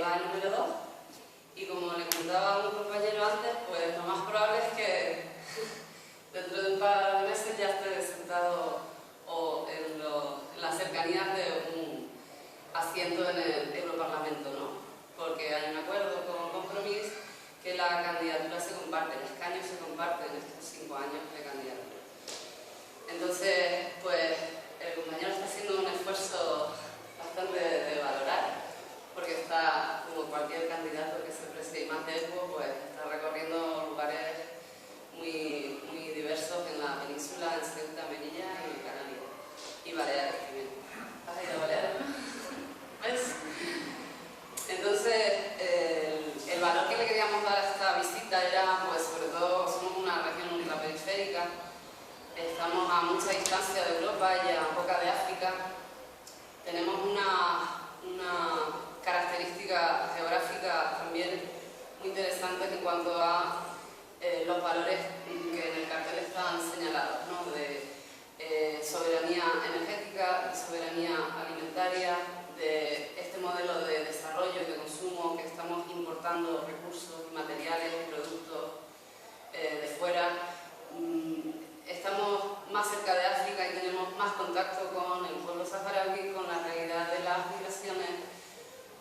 va el número 2 y como le contaba a un compañero antes, pues lo más probable es que dentro de un par de meses ya esté sentado o en las cercanías de un asiento en el Europarlamento, ¿no? Porque hay un acuerdo con Compromís que la candidatura se comparte, el escaño se comparte en estos 5 años de candidatura. Entonces, pues el compañero está haciendo un esfuerzo bastante de valorar, porque está, como cualquier candidato que se precie más de Equo, pues está recorriendo lugares muy diversos en la península, en Ceuta, Melilla y Canarias. Y Baleares también. ¿Has ido a Baleares? ¿Ves? Entonces, el valor que le queríamos dar a esta visita era, pues sobre todo, somos una región ultraperiférica, estamos a mucha distancia de Europa y a poca de África, tenemos una característica geográfica también muy interesante en cuanto a los valores que en el cartel están señalados, ¿no? De soberanía energética, de soberanía alimentaria, de este modelo de desarrollo y de consumo que estamos importando recursos, materiales, productos de fuera. Estamos más cerca de África y tenemos más contacto con el pueblo saharaui, con la realidad de las migraciones,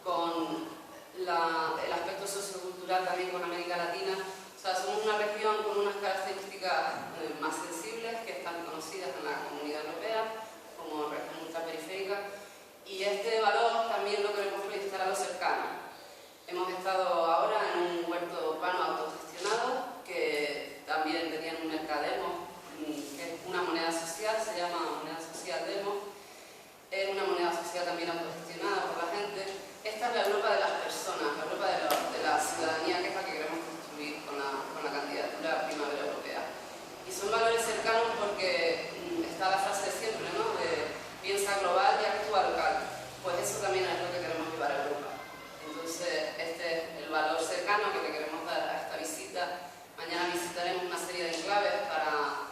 con el aspecto sociocultural también con América Latina. O sea, somos una región con unas características más sensibles que están conocidas en la Comunidad Europea como región ultraperiférica, y este valor también lo queremos proyectar a lo cercano. Hemos estado ahora en un huerto urbano autogestionado que también tenían un mercademo, que es una moneda social, se llama moneda social demo, es una moneda social también autogestionada por la gente. Esta es la Europa de las personas, la Europa de la ciudadanía, que es la que queremos construir con la candidatura Primavera Europea. Y son valores cercanos porque está la frase de siempre, ¿no? De piensa global y actúa local. Pues eso también es lo que queremos llevar a Europa. Entonces, este es el valor cercano que le queremos dar a esta visita. Mañana visitaremos una serie de enclaves para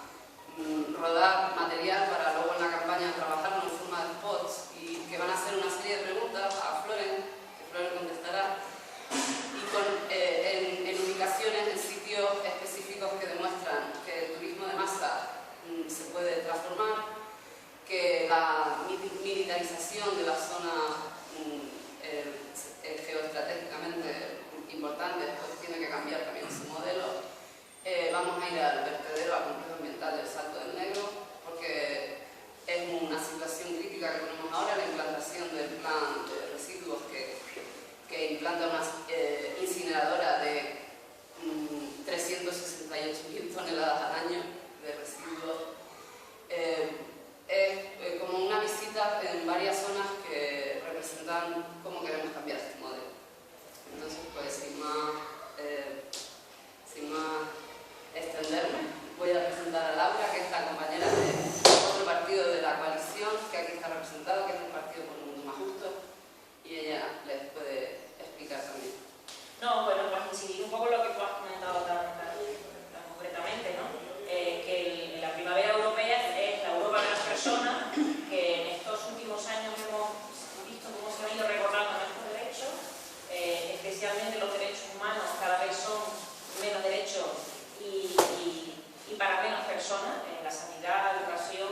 rodar material para luego en la campaña trabajarlo en forma de spots, y que van a hacer una serie de preguntas a Floren, que Floren contestará, y en ubicaciones, en sitios específicos que demuestran que el turismo de masa se puede transformar, que la militarización de la zona geoestratégicamente importante, pues tiene que cambiar también su modelo. Vamos a ir al vertedero, al complejo ambiental del Salto del Negro, porque es una situación crítica que tenemos ahora, la implantación del plan de residuos que implanta una incineradora de 368.000 toneladas al año de residuos. Es como una visita en varias zonas que representan cómo queremos cambiar este modelo. Entonces, pues sin más extenderme, voy a presentar a Laura, que es la compañera de otro partido de la coalición, que aquí está representado, que es el Partido por un Mundo Más Justo, y ella les puede explicar también. No, bueno, pues incidir un poco en lo que tú has comentado tan concretamente, ¿no? Que la Primavera Europea es la Europa de las personas, que en estos últimos años hemos visto cómo se han ido recordando nuestros derechos, especialmente los derechos humanos cada vez son menos derechos y para menos personas. En la sanidad, la educación,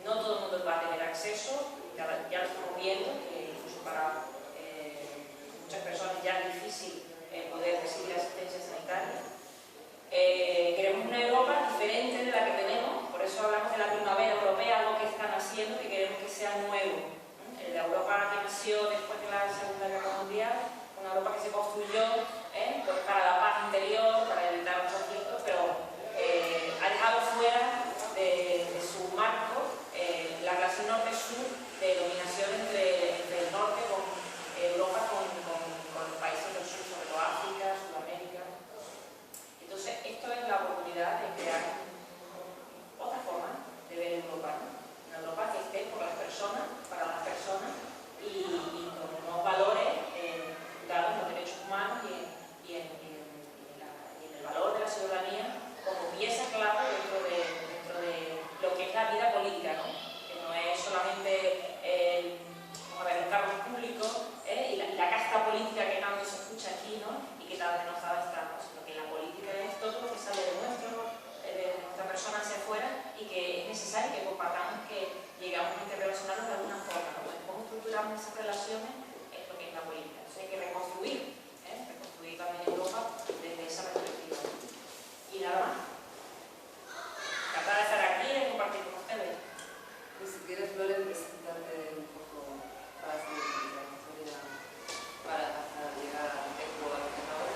no todo el mundo va a tener acceso, ya lo estamos viendo, que incluso para muchas personas ya es difícil poder recibir asistencia sanitaria. Queremos una Europa diferente de la que tenemos, por eso hablamos de la Primavera Europea, algo que están haciendo, que queremos que sea nuevo. La Europa que nació después de la Segunda Guerra Mundial, una Europa que se construyó pues para la paz interior, para evitar los conflictos, pero ha dejado fuera de su marco la relación norte-sur de dominación entre el norte con Europa, con los países del sur, sobre todo África, Sudamérica. Entonces, esto es la oportunidad de crear otra forma de ver Europa, ¿no? Una Europa que esté por las personas, para las personas y con unos valores dados en los derechos humanos y la denozada está, pues, lo que la política es todo lo que sale de nuestra persona hacia afuera y que es necesario que compartamos, que llegamos a interrelacionarnos de alguna forma, ¿no? Pues, cómo estructuramos esas relaciones es lo que es la política. Entonces hay que reconstruir también Europa desde esa perspectiva. Y nada más. Encantada de estar aquí y de compartir con ustedes. Pues si quieres, Loren, presentarte un poco para hacer la historia hasta llegar al ECO a lo que es ahora.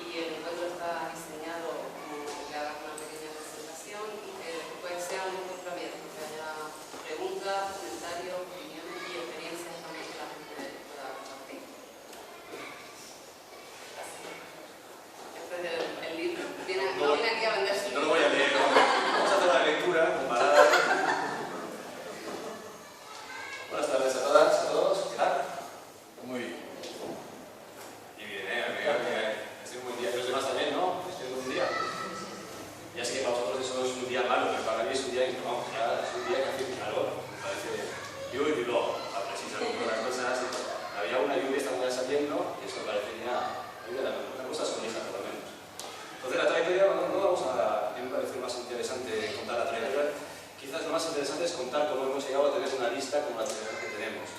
Y el encuentro está diseñado como que hagas una pequeña presentación y que después sea un encuentro abierto, que haya preguntas, comentarios, opiniones y experiencias también que la gente pueda compartir. El libro no viene aquí a venderse. No lo voy a leer, no. Vamos a hacer una lectura comparada. Buenas tardes a todas, a todos. ¿Qué tal? Muy bien. Y bien, ha sido un buen día. Y los demás también, ¿no? Ha sido un buen día. Ya sé que para vosotros eso es un día malo, pero para mí es un día, vamos, ya es un día que hace calor. Me parece. Yo y luego, a precisar un poco las cosas. Había una lluvia esta mañana saliendo y eso parecía una cosa sonrisa, por lo menos. Entonces la trayectoria, no vamos a, me parece más interesante contar la trayectoria. Quizás lo más interesante es contar cómo hemos llegado a tener una lista como la que tenemos.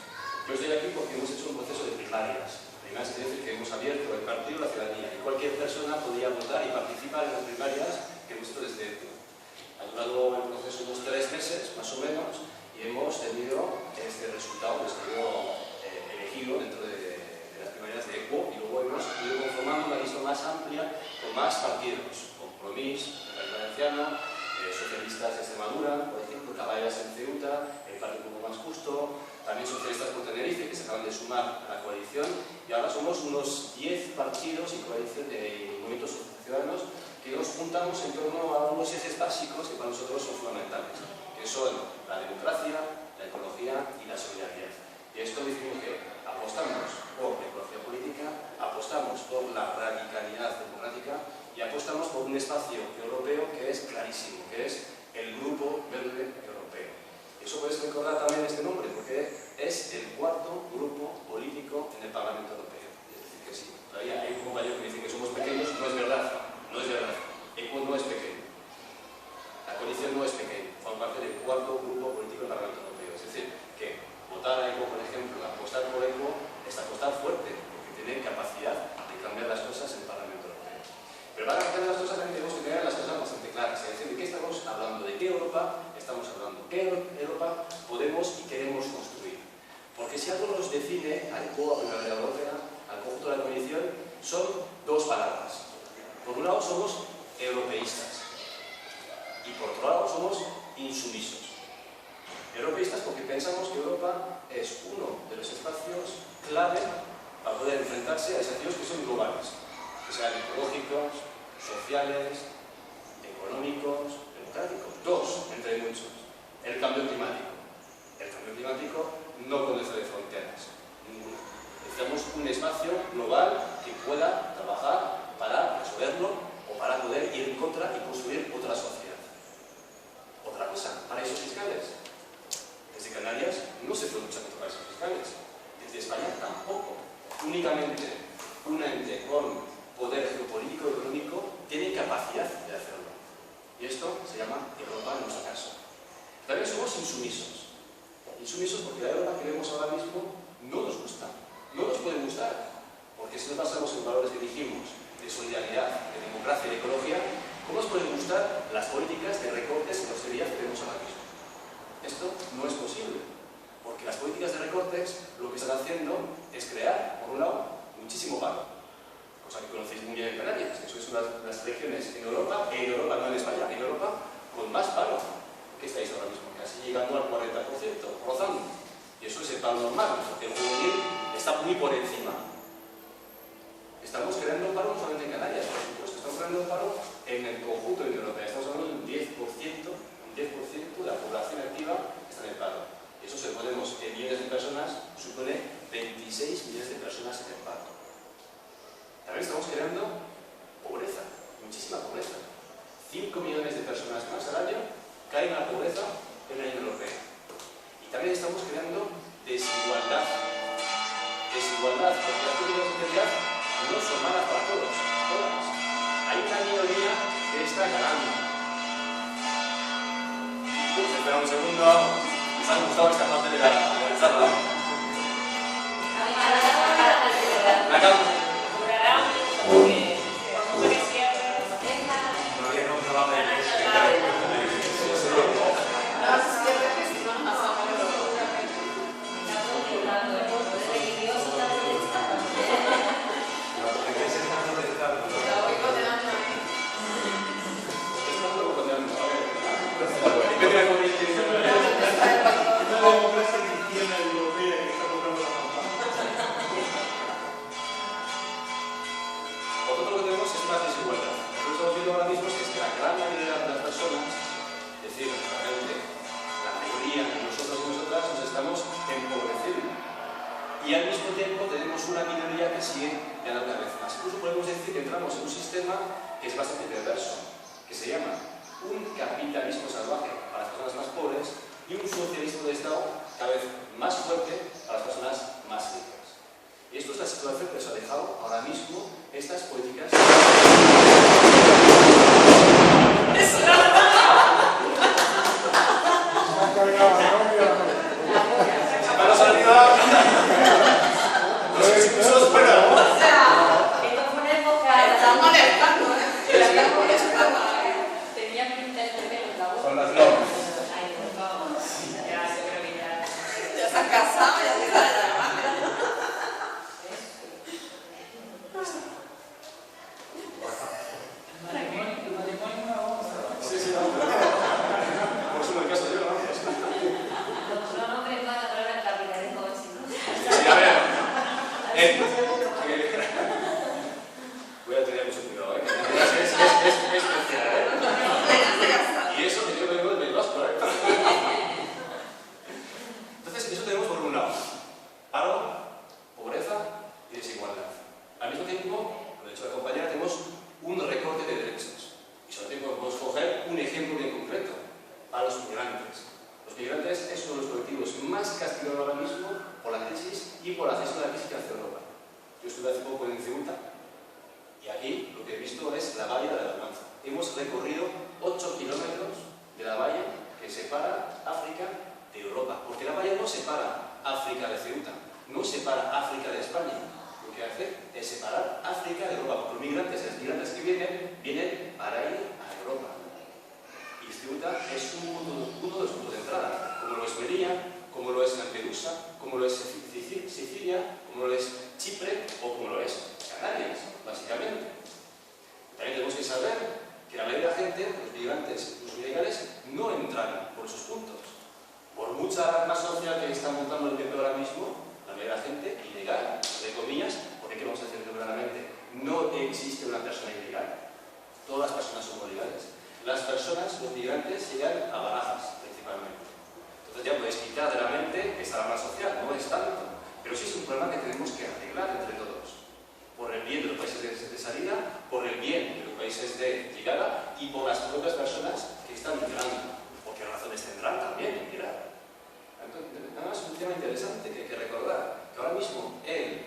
Yo estoy aquí porque hemos hecho un proceso de primarias. Primarias quiere decir que hemos abierto el partido a la ciudadanía y cualquier persona podía votar y participar en las primarias que hemos hecho desde dentro. Ha durado el proceso unos 3 meses, más o menos, y hemos tenido este resultado que se elegido dentro de las primarias de ECO, y luego hemos ido conformando una lista más amplia con más partidos. Compromís, el País Valenciano, Socialistas de Extremadura, por ejemplo, Caballas en Ceuta, el Partido un poco más justo, también Socialistas por Tenerife, que se acaban de sumar a la coalición, y ahora somos unos 10 partidos y coalición de movimientos ciudadanos que nos juntamos en torno a unos ejes básicos que para nosotros son fundamentales, que son la democracia, la ecología y la solidaridad. Y esto decimos que apostamos por la ecología política, apostamos por la radicalidad democrática y apostamos por un espacio europeo que es clarísimo, que es el Grupo Verde Europeo. Eso podéis recordar también este nombre, porque es el 4º grupo político en el Parlamento Europeo. Es decir, que sí, todavía hay un compañero que dice que somos pequeños, no es verdad, no es verdad. ECO no es pequeño. La coalición no es pequeña, forma parte del 4º grupo político del Parlamento Europeo. Es decir, que votar a ECO, por ejemplo, apostar por ECO, es apostar fuerte, porque tiene capacidad de cambiar las cosas en el Parlamento Europeo. Pero para cambiar las cosas también tenemos que tener las cosas bastante claras, es decir, de qué estamos hablando, de qué Europa estamos hablando, qué Europa podemos y queremos construir. Porque si algo nos define al ECO, a la Unión Europea, al conjunto de la coalición, son 2 palabras. Por un lado somos europeístas y por otro lado somos insumisos. Europeístas porque pensamos que Europa es uno de los espacios clave para poder enfrentarse a desafíos que son globales, que sean ecológicos, sociales, económicos, democráticos. 2 entre muchos. El cambio climático. El cambio climático no conoce de fronteras, ninguna. Necesitamos un espacio global que pueda trabajar para resolverlo o para poder ir en contra y construir otra sociedad. Otra cosa, paraísos fiscales. Desde Canarias no se puede luchar contra paraísos fiscales. Desde España tampoco. Únicamente un ente con poder geopolítico y económico tiene capacidad de hacerlo. Y esto se llama Europa en nuestro caso. También somos insumisos. Insumisos porque la Europa que vemos ahora mismo no nos gusta. No nos puede gustar. Porque si no pasamos en valores que dijimos de solidaridad, de democracia y de ecología, ¿cómo nos pueden gustar las políticas de recortes y austeridad que vemos ahora mismo? Esto no es posible, porque las políticas de recortes lo que están haciendo es crear, por un lado, muchísimo paro, cosa que conocéis muy bien en Canarias. Eso es una de las regiones en Europa, no en España, en Europa, con más paro. ¿Qué estáis ahora mismo? Casi llegando al 40%, rozando. Y eso es el paro normal, el juvenil está muy por encima. Estamos creando paro no solamente en Canarias, por supuesto, estamos creando paro en el conjunto de la Unión Europea. Estamos hablando de un 10% de la población activa está en el paro. Y eso, si ponemos en millones de personas, supone 26 millones de personas en el paro. También estamos creando pobreza, muchísima pobreza. 5 millones de personas más al año caen en la pobreza en la Unión Europea. Y también estamos creando desigualdad. Desigualdad, porque la sociedad no no son malas para todos, todas. Hay una minoría que está ganando. Espera un segundo, ¿les ha gustado esta parte de la charla? La calma. Y al mismo tiempo tenemos una minoría que sigue ganando cada vez más. Incluso podemos decir que entramos en un sistema que es bastante perverso, que se llama un capitalismo salvaje para las personas más pobres y un socialismo de Estado cada vez más fuerte para las personas más ricas. Y esto es la situación que nos ha dejado ahora mismo estas políticas. ¡Manos arriba! Los expulsos fuera, ¿no? O sea, esto fue una época... Están molestando, ¿eh? Están molestando. Tenía pinta de pelo en la boca. Son las normas. Ay, por favor. Ya, yo creo que ya... Ya se han casado, ya se saben la demanda. Sí, sí, no. Por eso me caso yo, ¿no? Los nombres van a traer el capitalismo, Sí, a ver. Voy a tener mucho cuidado, ¿eh? Es especial, ¿eh? Y eso que yo vengo del País Vasco, ¿eh? Entonces, eso tenemos por un lado. Paro, pobreza y desigualdad. Al mismo tiempo, lo ha dicho la compañera, tenemos un recorte de derechos. Y sobre todo podemos coger un ejemplo bien concreto. Para los migrantes. Los migrantes es uno de los colectivos más castigados ahora mismo por la crisis y por la gestión de la crisis que hace Europa. Yo estuve hace poco en Ceuta y aquí lo que he visto es la valla de la vergüenza. Hemos recorrido 8 kilómetros de la valla que separa África de Europa. Porque la valla no separa África de Ceuta, no separa África de España. Lo que hace es separar África de Europa. Porque los migrantes que vienen para ir a Europa. Y Ceuta es uno de los puntos de entrada, como lo es Melilla, como lo es Lampedusa, como lo es Sicilia, como lo es Chipre o como lo es Canarias, básicamente. También tenemos que saber que la mayoría de la gente, los migrantes, los ilegales, no entran por esos puntos. Por mucha más social que está montando el PP ahora mismo, la mayoría de la gente ilegal, entre comillas, porque ¿qué vamos a decir claramente? No existe una persona ilegal. Todas las personas son legales. Las personas, los migrantes, llegan a Barajas, principalmente. Entonces ya podéis quitar de la mente que está la mala social, no es tanto. Pero sí es un problema que tenemos que arreglar entre todos. Por el bien de los países de salida, por el bien de los países de llegada y por las propias personas que están migrando. ¿Por qué razones tendrán también en migrar? Además es un tema interesante que hay que recordar, que ahora mismo el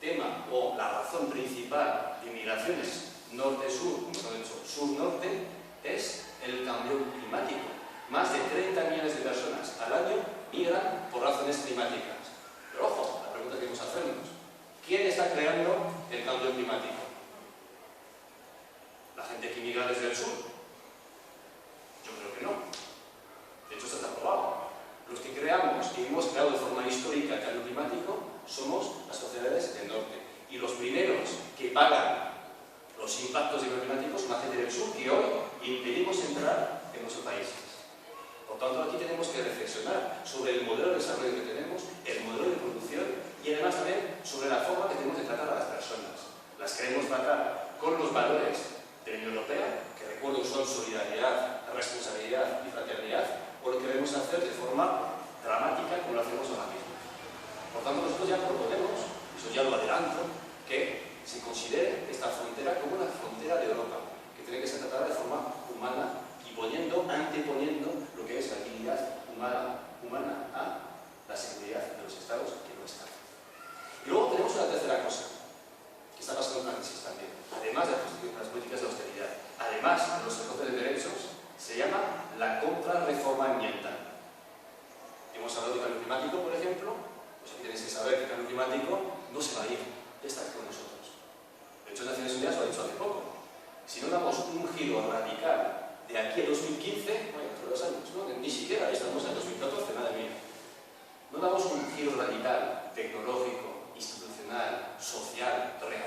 tema o la razón principal de inmigraciones norte-sur, como hemos dicho, sur-norte, es el cambio climático. Más de 30 millones de personas al año migran por razones climáticas. Pero ojo, la pregunta que vamos a hacernos: ¿quién está creando el cambio climático? ¿La gente que migra desde el sur? Yo creo que no. De hecho, esto está probado. Los que creamos y hemos creado de forma histórica el cambio climático somos las sociedades del norte. Y los primeros que pagan los impactos del cambio climático son la gente del sur, que hoy impedimos entrar en nuestros países. Por tanto, aquí tenemos que reflexionar sobre el modelo de desarrollo que tenemos, el modelo de producción y además también sobre la forma que tenemos de tratar a las personas. Las queremos tratar con los valores de la Unión Europea, que recuerdo son solidaridad, responsabilidad y fraternidad, o lo queremos hacer de forma dramática como lo hacemos ahora mismo. Por tanto, nosotros ya proponemos, eso ya lo adelanto, que se considere esta frontera como una frontera de Europa, que tiene que ser tratada de forma humana y anteponiendo lo que es la dignidad humana a la seguridad de los estados que no están. Y luego tenemos una tercera cosa que está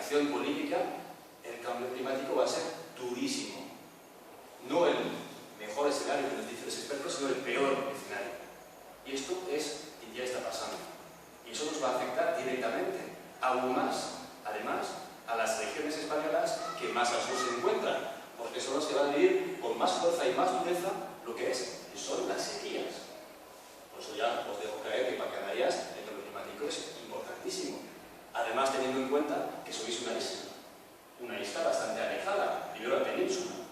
acción política, el cambio climático va a ser durísimo. No el mejor escenario que nos dicen los expertos, sino el peor escenario. Y esto ya está pasando. Y eso nos va a afectar directamente, aún más, además, a las regiones españolas que más al sur se encuentran, porque son los que van a vivir con más fuerza y más dureza lo que son las sequías. Por eso ya os dejo caer que para Canarias el cambio climático es importantísimo. Además, teniendo en cuenta que sois una isla bastante alejada, primero la península,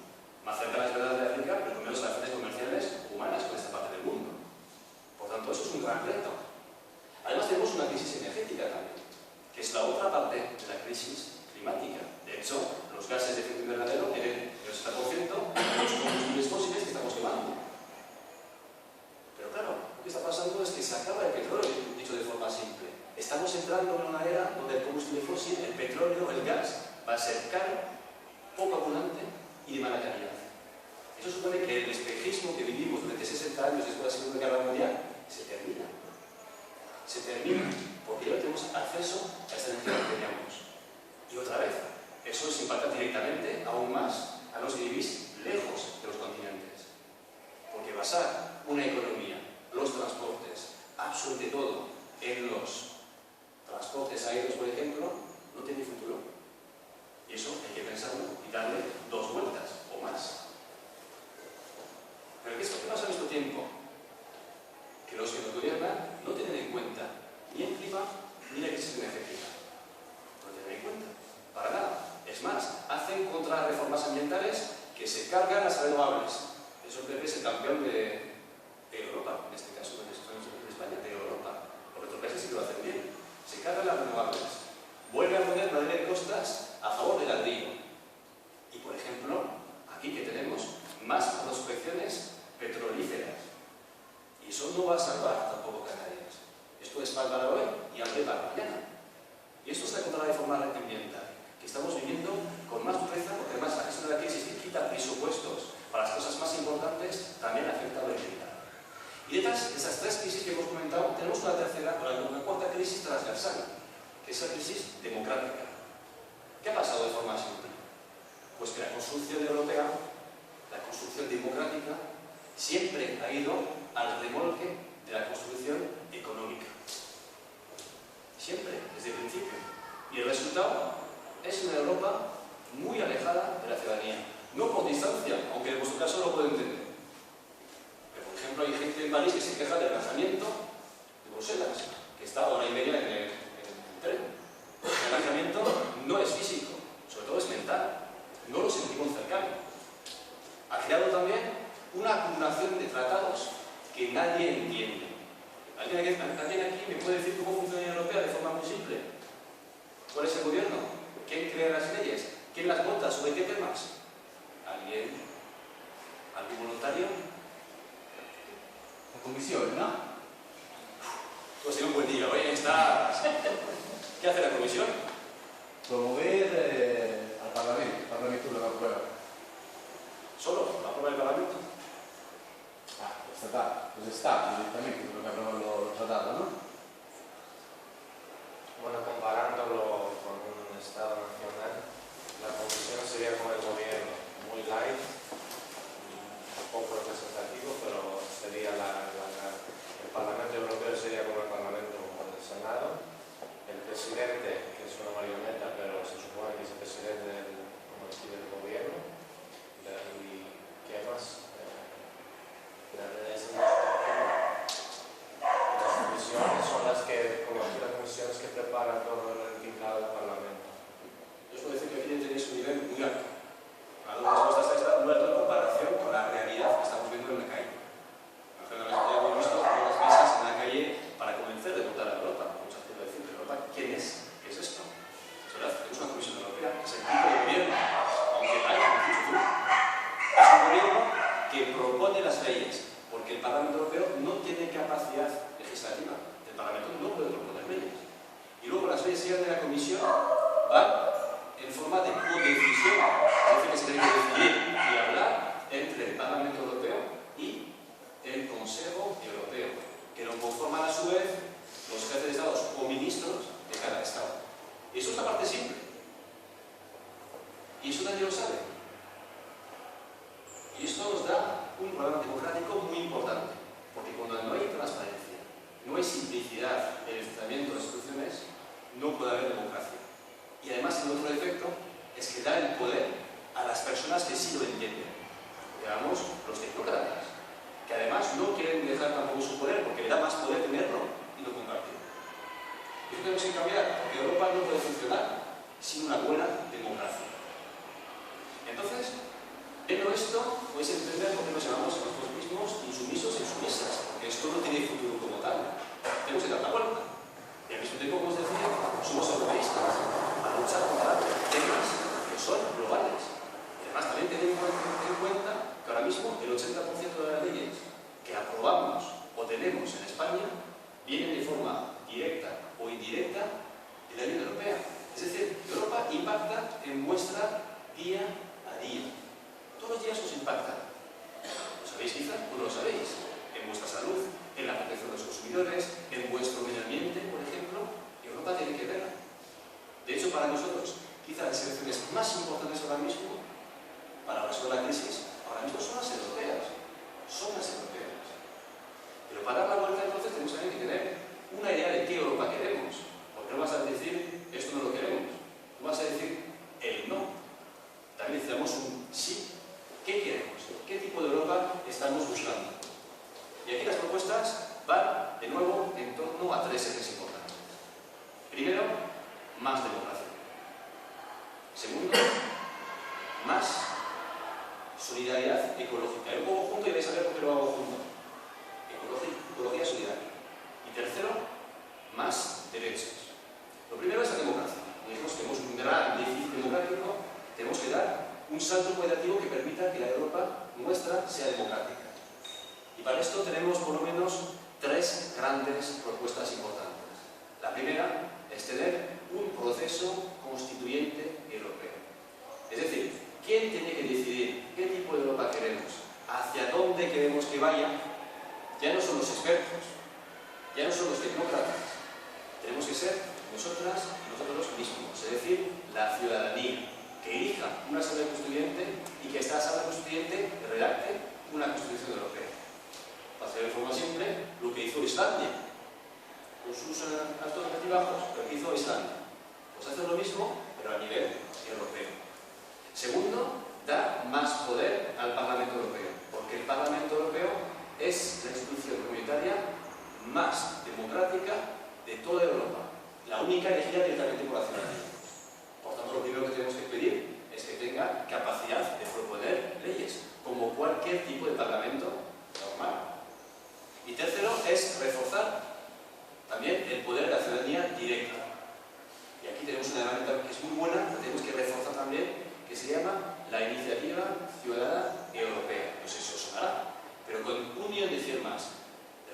más cerca a las verdades de África, pero con menos relaciones comerciales humanas con esta parte del mundo. Por tanto, eso es un gran reto. Además, tenemos una crisis energética también, que es la otra parte de la crisis climática. De hecho, los gases de efecto invernadero tienen el 60% de los combustibles fósiles que estamos quemando. Pero claro, lo que está pasando es que se acaba el petróleo, dicho de forma simple. Estamos entrando en una era donde el combustible fósil, el petróleo, el gas, va a ser caro, poco abundante y de mala calidad. Eso supone que el espejismo que vivimos durante 60 años después de la Segunda Guerra Mundial se termina. Se termina, porque ya tenemos acceso a esta energía que teníamos. Y otra vez, eso os impacta directamente, aún más, a los que vivís lejos de los continentes. Porque basar una economía, los transportes, absolutamente todo, en los transportes aéreos, por ejemplo, no tiene futuro. Y eso hay que pensarlo y darle 2 vueltas o más. Pero ¿qué pasa en este tiempo? Que los que nos gobiernan no tienen en cuenta ni el clima ni la crisis energética. No tienen en cuenta, para nada. Es más, hacen contrarreformas ambientales que se cargan las renovables. Eso es el campeón de Europa, en este caso, en España, de Europa. Porque otros países sí que lo hacen bien. Se cargan las renovables. Vuelve a poner madera de costas a favor del ladrillo. Y, por ejemplo, aquí que tenemos más prospecciones petrolíferas. Y eso no va a salvar tampoco Canarias. Esto es pan para hoy y hambre para mañana. Y esto es la contrarreforma ambiental, que estamos viviendo con más dureza, porque además la gestión de la crisis que quita presupuestos para las cosas más importantes también afecta a la ambiental. Y detrás de esas 3 crisis que hemos comentado, tenemos una tercera, una cuarta crisis transversal, que es la crisis democrática. ¿Qué ha pasado de forma simple? Pues que la construcción europea, la construcción democrática, siempre ha ido al remolque de la construcción económica. Siempre, desde el principio. Y el resultado es una Europa muy alejada de la ciudadanía. No por distancia, aunque en vuestro caso lo puedo entender. Pero, por ejemplo, hay gente en París que se queja del alejamiento de Bruselas, que está a 1 hora y media en el tren. El alejamiento no es físico, sobre todo es mental. No lo sentimos cercano. Ha creado también una acumulación de tratados que nadie entiende. ¿Alguien aquí me puede decir cómo funciona la Unión Europea de forma muy simple? ¿Cuál es el gobierno? ¿Quién crea las leyes? ¿Quién las vota? ¿Sobre qué temas? ¿Alguien? ¿Algún voluntario? La comisión, ¿no? Tú has tenido un buen día, hoy estás... ¿Qué hace la comisión? Promover al Parlamento. El Parlamento lo aprueba. ¿Solo? ¿La aprueba el Parlamento? Estatal. Los estados directamente, lo que aprueban los tratados, ¿no? Bueno, comparándolo con un Estado nacional, la Comisión sería como el gobierno, muy light, poco representativo, pero sería el Parlamento Europeo sería como el Parlamento o el Senado. El presidente, que es una marioneta, pero se supone que es el presidente del gobierno. ¿Y qué más? Las comisiones son las que, como aquí las comisiones que preparan todo el tinglado del Parlamento. Yo os puedo decir que aquí tenéis un nivel muy alto. A las respuestas está muy alto en comparación con la realidad que estamos viendo en la calle. Hemos visto las mesas en la calle para convencer de votar a Europa. Mucha gente va a decir, pero Europa, ¿quién es? ¿Qué es esto? Es verdad, tenemos una Comisión Europea, que es el tipo de gobierno, aunque la haya constituido. Es un gobierno que propone las leyes, porque el Parlamento Europeo no tiene capacidad legislativa. El Parlamento no puede proponer leyes. Y luego las leyes llegan de la Comisión, van en forma de codecisión, es decir, que se tiene que decidir y hablar entre el Parlamento Europeo y el Consejo Europeo, que lo conforman a su vez los jefes de Estados o ministros de cada Estado. Y eso es la parte simple. Y eso nadie lo sabe. Y esto nos da un problema democrático muy importante, porque cuando no hay transparencia, no hay simplicidad en el funcionamiento de las instituciones, no puede haber democracia. Y además el otro efecto es que da el poder a las personas que sí lo entienden. Digamos, los tecnócratas, que además no quieren dejar tampoco su poder, porque le da más poder tenerlo y no compartirlo. Eso tenemos que cambiar, porque Europa no puede funcionar sin una buena democracia. Entonces, viendo esto, podéis entender por qué nos llamamos a nosotros mismos insumisos e insumisas, porque esto no tiene futuro como tal. Tenemos que dar la vuelta. Y al mismo tiempo, como os decía, somos europeístas a luchar contra temas que son globales. Y además también tenemos que tener en cuenta que ahora mismo el 80% de las leyes que aprobamos o tenemos en España vienen de forma directa o indirecta de la Unión Europea. Es decir, Europa impacta en vuestra día a día. Todos los días os impactan. ¿Lo sabéis quizá? ¿O no lo sabéis? En vuestra salud, en la protección de los consumidores, en vuestro medio ambiente, por ejemplo. Europa tiene que ver. De hecho, para nosotros, quizá las elecciones más importantes ahora mismo, para resolver la crisis, ahora mismo son las europeas. Son las europeas. Pero para dar la vuelta, entonces, tenemos también que tener una idea de qué Europa queremos. Porque no vas a decir, esto no lo queremos. No vas a decir el no. También necesitamos un sí. ¿Qué queremos? ¿Qué tipo de Europa estamos buscando? Y aquí las propuestas van, de nuevo, en torno a tres ejes importantes. Primero, más democracia. Segundo, más solidaridad ecológica. Yo lo pongo junto y vais a ver por qué lo hago junto. Ecología solidaria. Y tercero, más derechos. Lo primero es la democracia. Dijimos que tenemos un gran déficit democrático, tenemos que dar un salto cualitativo que permita que la Europa nuestra sea democrática. Y para esto tenemos por lo menos tres grandes propuestas importantes. La primera es tener un proceso constituyente europeo. Es decir, ¿quién tiene que decidir qué tipo de Europa queremos? ¿Hacia dónde queremos que vaya? Ya no son los expertos, ya no son los tecnócratas. Tenemos que ser nosotras y nosotros mismos, es decir, la ciudadanía, que elija una asamblea constituyente y que esta asamblea constituyente redacte una constitución europea. Para hacer de forma simple, lo que hizo Islandia, con sus altos y bajos, pero que hizo Islandia. Pues hace lo mismo, pero a nivel europeo. Segundo, dar más poder al Parlamento Europeo, porque el Parlamento Europeo es la institución comunitaria más democrática de toda Europa, la única elegida directamente por la ciudadanía. Por tanto, lo primero que tenemos que pedir es que tenga capacidad de proponer leyes, como cualquier tipo de parlamento normal. Y tercero es reforzar también el poder de la ciudadanía directa. Y aquí tenemos una herramienta que es muy buena, que tenemos que reforzar también, que se llama la Iniciativa Ciudadana Europea. No sé si os sonará, pero con 1 millón de firmas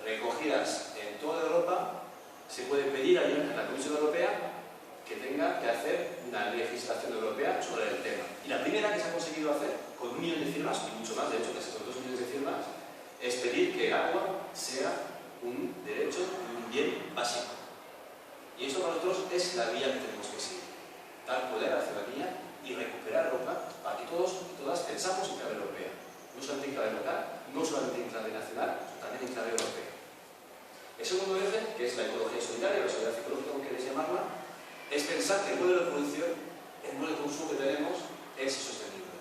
recogidas en toda Europa, se puede pedir a la Comisión Europea que tenga que hacer una legislación europea sobre el tema. Y la primera que se ha conseguido hacer, con 1 millón de firmas, y mucho más, de hecho, casi son 2 millones de firmas, es pedir que el agua sea un derecho y un bien básico. Y eso para nosotros es la vía que tenemos que seguir. Dar poder a la ciudadanía y recuperar Europa para que todos y todas pensamos en clave europea. No solamente en clave local, no solamente en clave nacional, sino también en clave europea. El segundo eje, que es la ecología solidaria, la solidaridad ecológica, como queréis llamarla, es pensar que el modelo de producción, el modelo de consumo que tenemos es insostenible,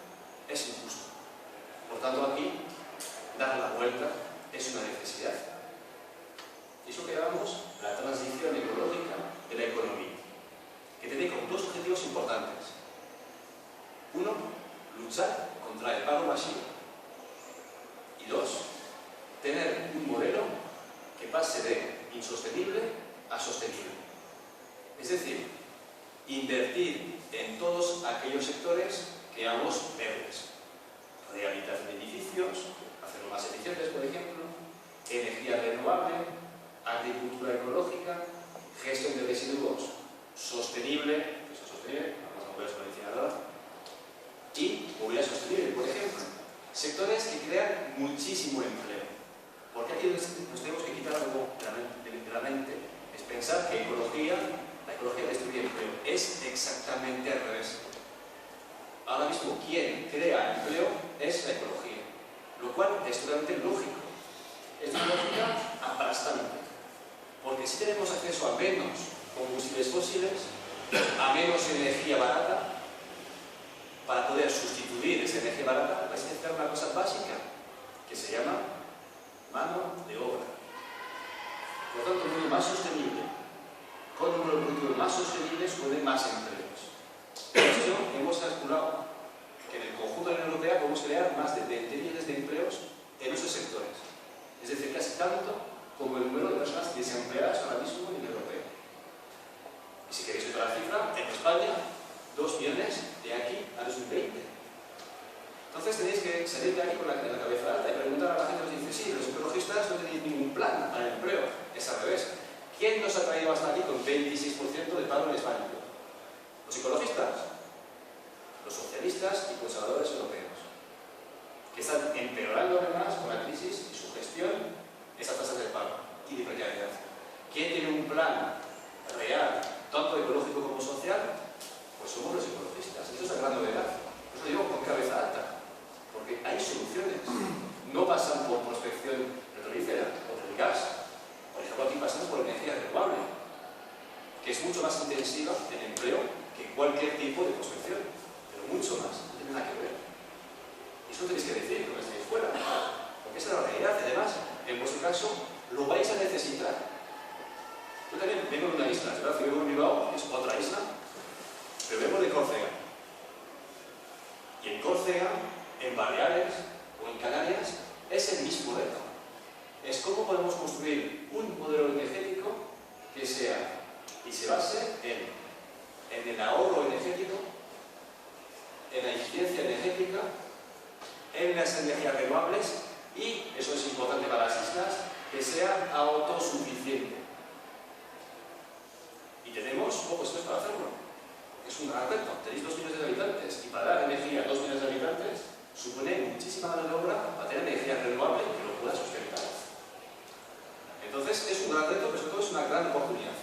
es injusto. Por tanto, aquí, dar la vuelta es una necesidad. Y eso que llamamos la transición ecológica de la economía, que tiene con dos objetivos importantes. Uno, luchar contra el paro masivo. Y dos, tener un modelo que pase de insostenible a sostenible. Es decir, invertir en todos aquellos sectores que llamamos verdes. Rehabilitación de edificios, hacerlo más eficientes, por ejemplo, energía renovable, agricultura ecológica, gestión de residuos sostenible, que es sostenible, vamos a mover sobre el incinerador, y movilidad sostenible, por ejemplo. Sectores que crean muchísimo empleo. Porque aquí nos tenemos que quitar algo de la mente, es pensar que la ecología destruye empleo. Es exactamente al revés. Ahora mismo quien crea empleo es la ecología, lo cual es totalmente lógico. Es una lógica aplastante, porque si tenemos acceso a menos combustibles fósiles, a menos energía barata, para poder sustituir esa energía barata, vais a necesitar una cosa básica, que se llama mano de obra. Por lo tanto, un mundo más sostenible, con un número productivo más sostenible, supone más empleos. Por eso hemos calculado que en el conjunto de la Unión Europea podemos crear más de 20 millones de empleos en esos sectores. Es decir, casi tanto como el número de personas desempleadas ahora mismo en la Unión Europea. Y si queréis otra cifra, en España, 2 millones de aquí a 2020. Entonces tenéis que salir de aquí con la cabeza alta y preguntar a la gente que os dice, sí, los ecologistas no tenéis ningún plan para el empleo. Es al revés. ¿Quién nos ha traído hasta aquí con 26% de paro en España? ¿Los ecologistas? Los socialistas y conservadores europeos, que están empeorando además con la crisis y su gestión esas tasas de paro y de precariedad. ¿Quién tiene un plan real, tanto ecológico como social? Pues somos los ecologistas. Eso es la gran novedad. Por eso digo con cabeza alta, porque hay soluciones. No pasan por prospección petrolífera o del gas. Por ejemplo, aquí pasamos por energía renovable, que es mucho más intensiva en empleo que cualquier tipo de prospección, pero mucho más, no tiene nada que ver. Y eso tenéis que decir, no estéis fuera, porque esa es la realidad. Además, en vuestro caso, lo vais a necesitar. Yo también vengo de una isla, es verdad que vivo en Bilbao, es otra isla, pero vengo de Córcega. Y en Córcega, en Baleares o en Canarias, es el mismo reto. Es cómo podemos construir un modelo energético que sea y se base en el ahorro energético, en la eficiencia energética, en las energías renovables y, eso es importante para las islas, que sea autosuficiente. Y tenemos pocos años para hacerlo. Es un gran reto. Tenéis 2 millones de habitantes y para dar energía a 2 millones de habitantes supone muchísima mano de obra para tener energía renovable que lo pueda sustentar. Entonces es un gran reto, pero sobre todo es una gran oportunidad.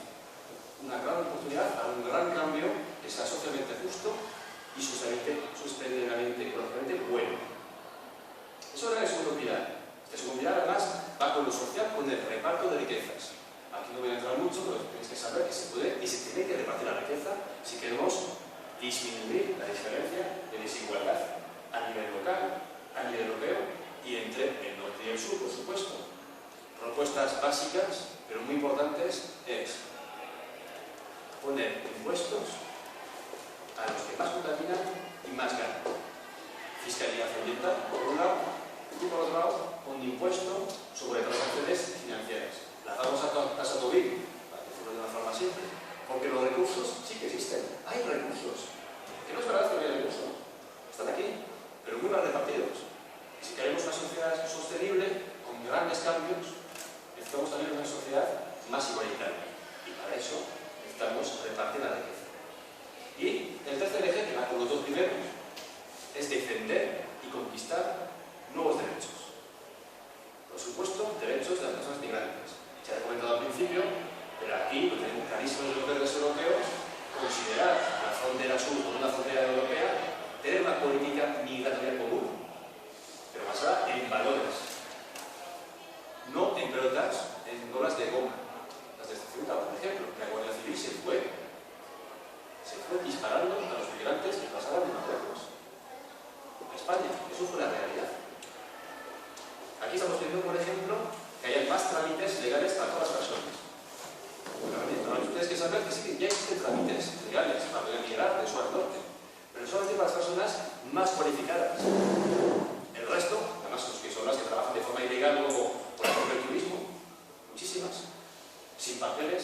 Una gran oportunidad para un gran cambio que sea socialmente justo y sostenibilmente, ecológicamente bueno. Eso era el segundo pilar. Este segundo pilar además va con lo social, con el reparto de riquezas. Aquí no voy a entrar mucho, pero tenéis que saber que se puede y se tiene que repartir la riqueza si queremos disminuir la diferencia de desigualdad a nivel local, a nivel europeo y entre el norte y el sur, por supuesto. Propuestas básicas, pero muy importantes, es poner impuestos a los que más contaminan y más ganan. Fiscalidad ambiental, por un lado, y por otro lado, un impuesto sobre transacciones financieras. La famosa tasa Tobin, para decirlo de una forma simple, porque los recursos sí que existen, hay recursos. Que no es verdad que no hay recursos, están aquí, pero muy mal repartidos. Y si queremos una sociedad sostenible, con grandes cambios, necesitamos también una sociedad más igualitaria. Y para eso necesitamos repartir la riqueza. Y el tercer eje, que va con los 2 primeros, es defender y conquistar nuevos derechos. Por supuesto, derechos de las personas migrantes. Se ha comentado al principio, pero aquí lo tenemos clarísimo en los verdes europeos, considerar la frontera sur como una frontera europea, tener una política migratoria común, pero basada en valores, no en pelotas, en bolas de goma. Las de Ceuta, por ejemplo, la Guardia Civil se fue disparando a los migrantes que pasaban de Marruecos a España. Eso fue la realidad. Aquí estamos viendo, por ejemplo, que haya más trámites legales para todas las personas. Bueno, ustedes que saber que sí que ya existen trámites legales para poder migrar de sur al norte, pero solamente para las personas más cualificadas. El resto, además los que son las que trabajan de forma ilegal luego por ejemplo el turismo, muchísimas, sin papeles,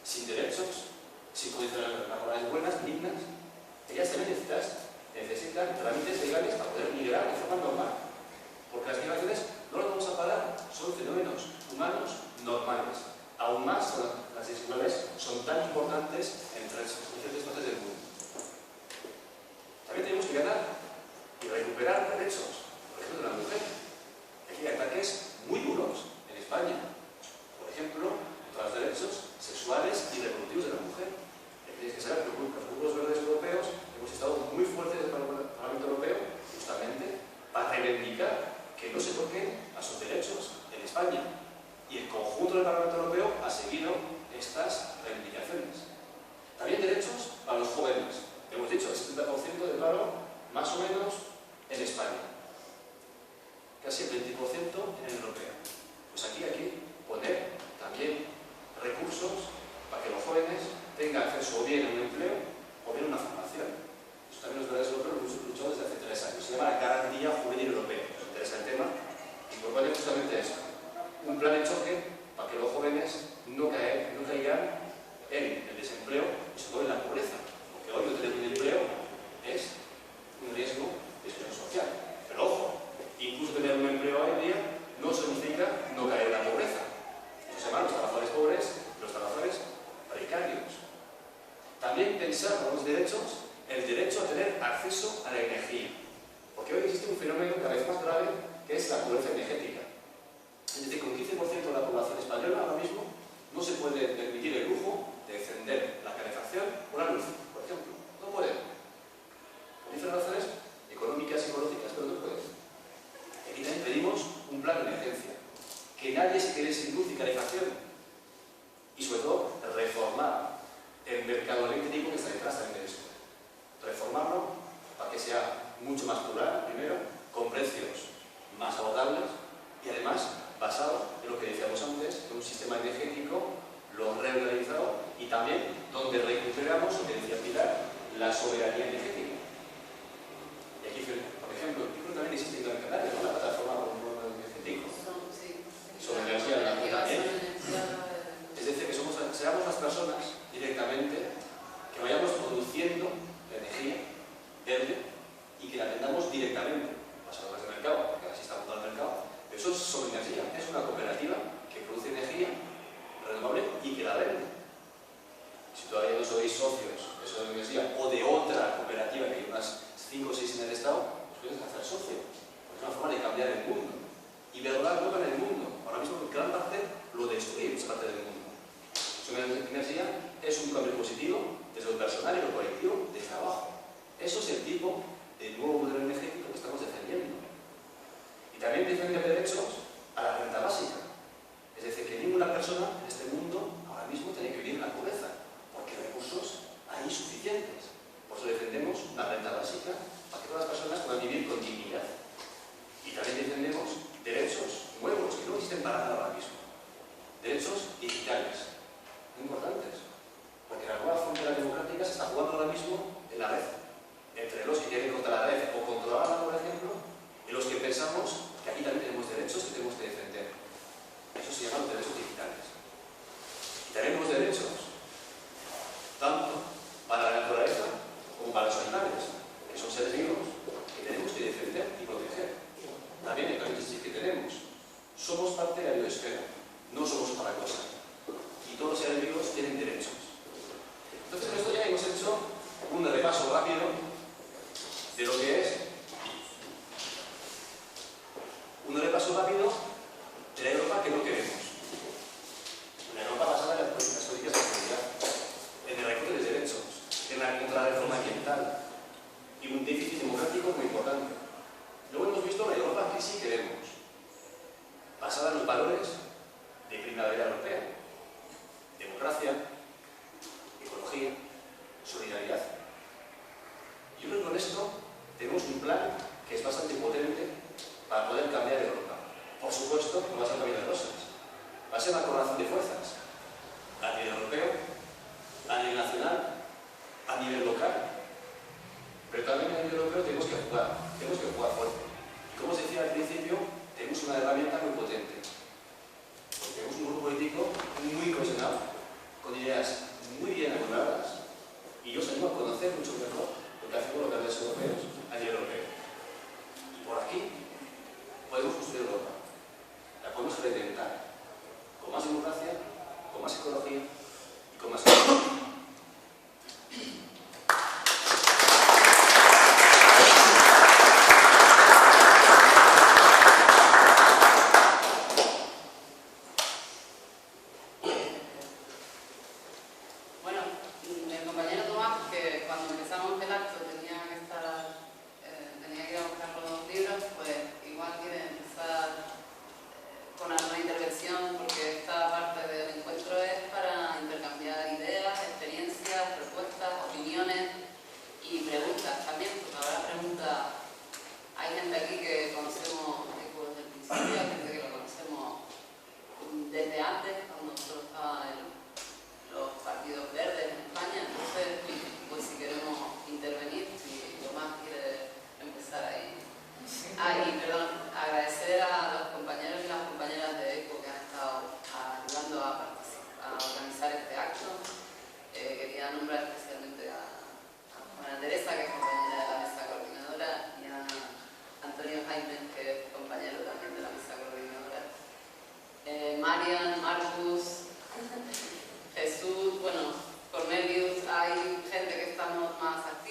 sin derechos, sin condiciones laborales buenas, dignas, ellas también necesitan trámites legales para poder migrar de forma normal. Porque las migraciones no las vamos a parar, son fenómenos humanos normales. Aún más, las desigualdades son tan importantes entre las diferentes partes del mundo. También tenemos que ganar y recuperar derechos, por ejemplo, de la mujer. Aquí hay ataques muy duros en España. Por ejemplo, contra los derechos sexuales y reproductivos de la mujer. Tenéis que saber que los grupos verdes europeos hemos estado muy fuertes en el Parlamento 60% de paro, más o menos, en España. Casi el 20% en la europea. Pues aquí hay que poner también recursos para que los jóvenes tengan acceso o bien a un empleo o bien a una formación. Eso también los verdes europeos lo hemos luchado desde hace 3 años. Se llama la Garantía Juvenil Europea. Nos interesa el tema y propone justamente eso. Un plan de choque para que los jóvenes no caigan en el desempleo y sobre todo en la pobreza. Porque hoy no tener un empleo es un riesgo de exclusión social. Pero ojo, incluso tener un empleo hoy en día no significa no caer en la pobreza. Eso se llaman los trabajadores pobres, los trabajadores precarios. También pensar en los derechos, el derecho a tener acceso a la energía. Porque hoy existe un fenómeno cada vez más grave que es la pobreza energética. Es decir, con 15% de la población española ahora mismo no se puede permitir el lujo de encender la calefacción o la luz, por ejemplo. No pueden. Por diferentes razones económicas, psicológicas, pero no pueden. Aquí también pedimos un plan de emergencia. Que nadie se quede sin luz y calefacción. Y sobre todo, reformar el mercado eléctrico que está detrás también de esto. Reformarlo para que sea mucho más plural, primero, con precios más abordables y además basado en lo que decíamos antes, en un sistema energético lo reorganizado y también donde recuperamos, lo que decía Pilar, la soberanía energética. Y aquí, por ejemplo, yo creo que también existe en Gran Canaria, ¿no? La plataforma por un modelo energético. Sobre energía también. Es decir, que seamos las personas directamente que vayamos produciendo energía verde y que la vendamos directamente, pasando desde el mercado, porque así está montado el mercado. Eso es sobre energía, es una cooperativa que produce energía renovable y que la vende. Si todavía no sois socios de esa energía o de otra cooperativa que hay unas 5 o 6 en el Estado, os puedes hacer socio, porque es una forma de cambiar el mundo y verla nueva en el mundo. Ahora mismo gran parte lo destruye esa parte del mundo. Sobre energía es un cambio positivo desde lo personal y lo colectivo de trabajo. Eso es el tipo de nuevo modelo energético que estamos defendiendo. Y también defender derechos a la renta básica. Es decir, que ninguna persona en este mundo ahora mismo tiene que vivir en la pobreza, porque recursos hay suficientes. Por eso defendemos una renta básica para que todas las personas puedan vivir con dignidad. Y también defendemos derechos nuevos que no existen para nada ahora mismo. Derechos digitales, muy importantes. Porque la nueva frontera democrática se está jugando ahora mismo en la red. Entre los que quieren contra la red o controlarla, por ejemplo, y los que pensamos que aquí también tenemos derechos que tenemos que defender. Eso se llama los derechos digitales. Y tenemos derechos, tanto para la naturaleza como para los animales, que son seres vivos, que tenemos que defender y proteger. También el carácter que tenemos. Somos parte de la biosfera, no somos otra cosa. Y todos los seres vivos tienen derechos. Entonces, con esto ya hemos hecho un repaso rápido de lo que es un repaso rápido de la Europa que no queremos. Una Europa basada en las políticas políticas de seguridad, en el recorte de derechos, en la contrarreforma ambiental y un déficit democrático muy importante. Luego hemos visto la Europa que sí queremos, basada en los valores de primavera europea: democracia, ecología, solidaridad. Yo creo que con esto tenemos un plan que es bastante potente para poder cambiar Europa. Por supuesto, no va a ser un camino de rosas. Va a ser una correlación de fuerzas a nivel europeo, a nivel nacional, a nivel local. Pero también a nivel europeo tenemos que jugar fuerte. Y como os decía al principio, tenemos una herramienta muy potente. Porque tenemos un grupo político muy cohesionado, con ideas muy bien articuladas, y yo os animo a conocer mucho mejor lo que hacemos los verdes europeos a nivel europeo. Y por aquí podemos construir Europa. La podemos reinventar con más democracia, con más ecología y con más ecología.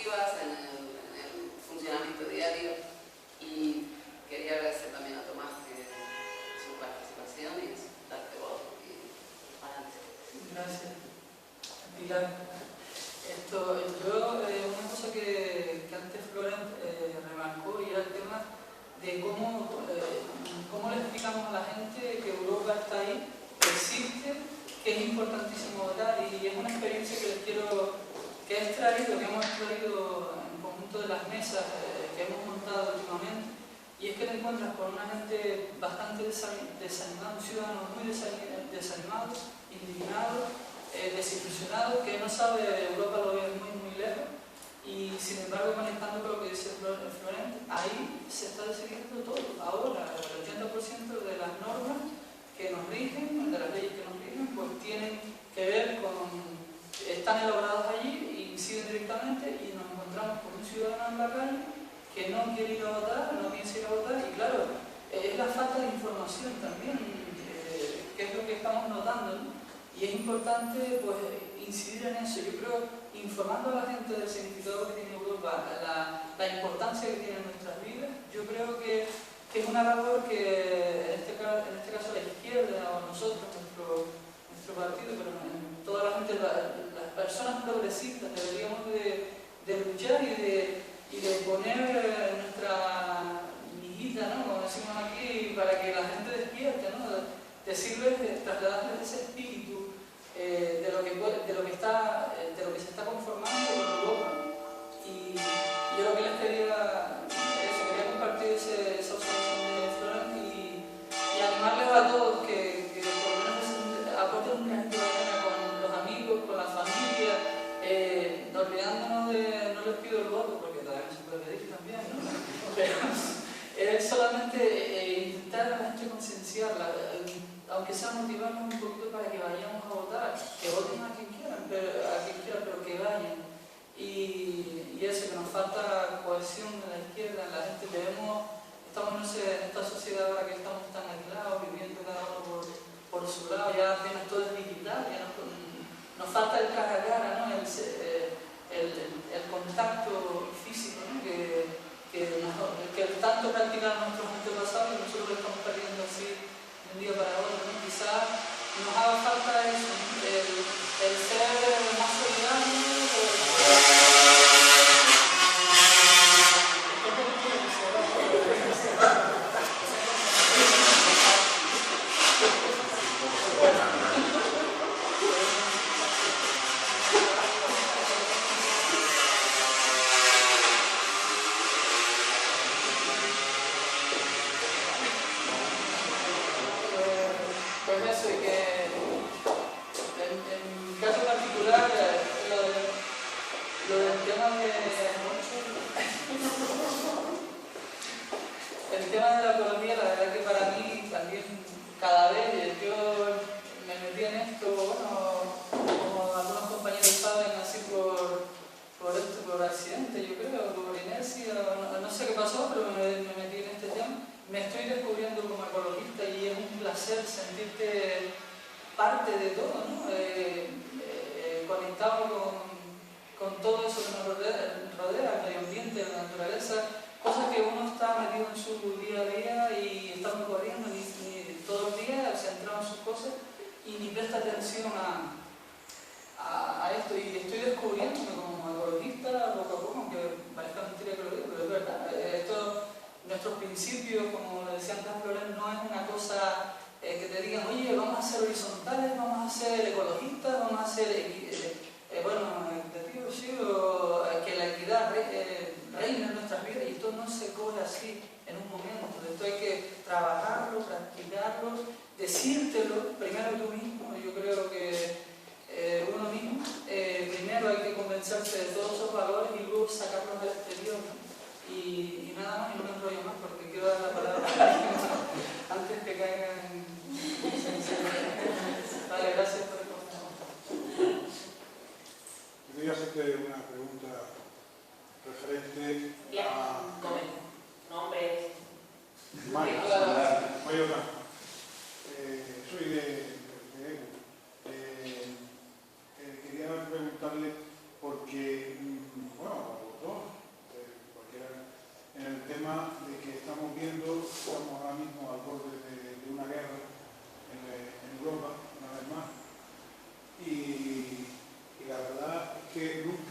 activas en el funcionamiento diario, y quería agradecer también a Tomás su participación y darte voz y adelante. Gracias, Pilar. Una cosa que antes Florent remarcó, y era el tema de cómo le explicamos a la gente que Europa está ahí, que existe, que es importantísimo votar, y es una experiencia que he extraído, que hemos extraído en conjunto de las mesas que hemos montado últimamente, y es que te encuentras con una gente bastante desanimada, un ciudadano muy desanimado, indignado, desilusionado, que no sabe, Europa lo ve muy muy lejos, y sin embargo, conectando con lo que dice Florent, ahí se está decidiendo todo. Ahora, el 80% de las normas que nos rigen, de las leyes que nos rigen, pues tienen que ver están elaboradas allí y inciden directamente, y nos encontramos con un ciudadano en la calle que no quiere ir a votar, no piensa ir a votar, y claro, es la falta de información también, que es lo que estamos notando, ¿no? Y es importante pues incidir en eso. Yo creo, informando a la gente del significado que tiene Europa, la importancia que tiene en nuestras vidas, yo creo que es una labor que en este caso la izquierda o nosotros, nuestro partido, pero en toda la gente, las personas progresistas deberíamos de luchar y de poner nuestra mijita, ¿no? Como decimos aquí, para que la gente despierte, ¿no? Decirles, trasladarles ese espíritu de lo que se está conformando con Europa. Y yo lo que les quería compartir esa observación de Florent y animarles a todos que por lo menos aporten un granito de arena con los amigos, con la familia, olvidándonos de, no les pido el voto porque todavía no se puede pedir también, ¿no? Pero es solamente intentar a la gente concienciarla, aunque sea motivarnos un poquito para que vayamos a votar, que voten a quien quieran, pero que vayan. Y eso, que nos falta cohesión de la izquierda, la gente estamos no sé, en esta sociedad ahora que estamos tan aislados, viviendo cada uno por su lado, ya apenas todo es digital, ya nos falta el cara a cara, ¿no? el contacto físico, ¿no? que tanto practicaron nuestros antepasados, y nosotros lo estamos perdiendo así de un día para otro, ¿no? Quizás nos haga falta eso, el ser más solidario. Pues eso, y que en mi caso particular, lo del tema el tema de la economía, la verdad que para mí también cada vez yo me metí en esto, bueno, como algunos compañeros saben, así por accidente, yo creo, por inercia, no sé qué pasó, pero me metí en este tema. Me estoy descubriendo como ecologista y es un placer sentirte parte de todo, ¿no? Conectado con todo eso que nos rodea, el medio ambiente, la naturaleza, cosas que uno está metido en su día a día y estamos corriendo ni todos los días, centrado en sus cosas y ni presta atención a esto. Y estoy descubriéndome como ecologista poco a poco, aunque parezca mentira que lo digo, pero es verdad. Nuestros principios, como decía antes Florent, no es una cosa que te digan, oye, vamos a ser horizontales, vamos a ser ecologistas, vamos a ser, equitativos, sí, o que la equidad reine en nuestras vidas, y esto no se coge así en un momento. Esto hay que trabajarlo, practicarlo, decírtelo primero tú mismo. Yo creo que uno mismo, primero hay que convencerse de todos esos valores y luego sacarlos al exterior, ¿no? Y nada más, y no me enrollo más porque quiero dar la palabra antes que caigan. Vale, gracias por el comentario. Yo quería hacerte una pregunta referente Bien, a... nombre. Mario Blanco. Soy de Quería preguntarle porque, bueno,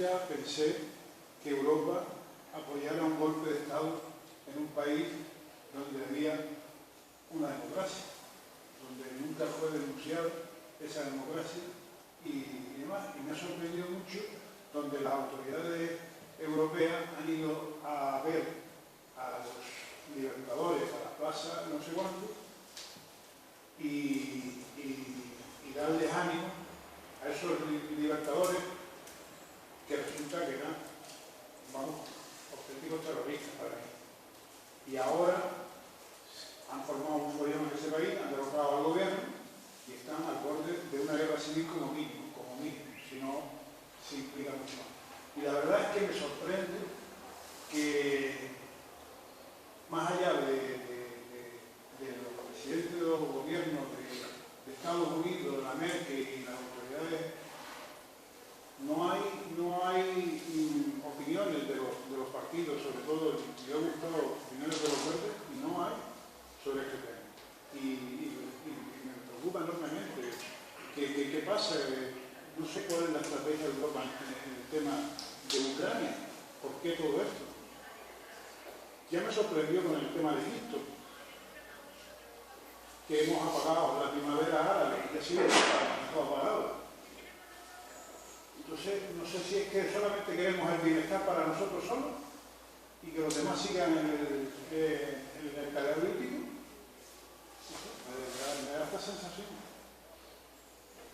nunca pensé que Europa apoyara un golpe de Estado en un país donde había una democracia, donde nunca fue denunciada esa democracia y demás. Y me ha sorprendido mucho donde las autoridades europeas han ido a ver a los libertadores, a la plaza, no sé cuánto, y darles ánimo a esos libertadores que resulta que eran, vamos, auténticos terroristas para mí. Y ahora han formado un follón en ese país, han derrotado al gobierno y están al borde de una guerra civil como mínimo, si no se implica mucho más. Y la verdad es que me sorprende que, más allá de los presidentes de los gobiernos de Estados Unidos, de la Merkel y las autoridades, no hay opiniones de los partidos, sobre todo, yo he buscado opiniones de los verdes y no hay sobre este tema. Y me preocupa enormemente. ¿Qué pasa? No sé cuál es la estrategia de Europa en el tema de Ucrania. ¿Por qué todo esto? Ya me sorprendió con el tema de Egipto, que hemos apagado la primavera árabe y así está apagado. Entonces, no sé si es que solamente queremos el bienestar para nosotros solos y que los demás sigan en el paleolítico. Me da esta sensación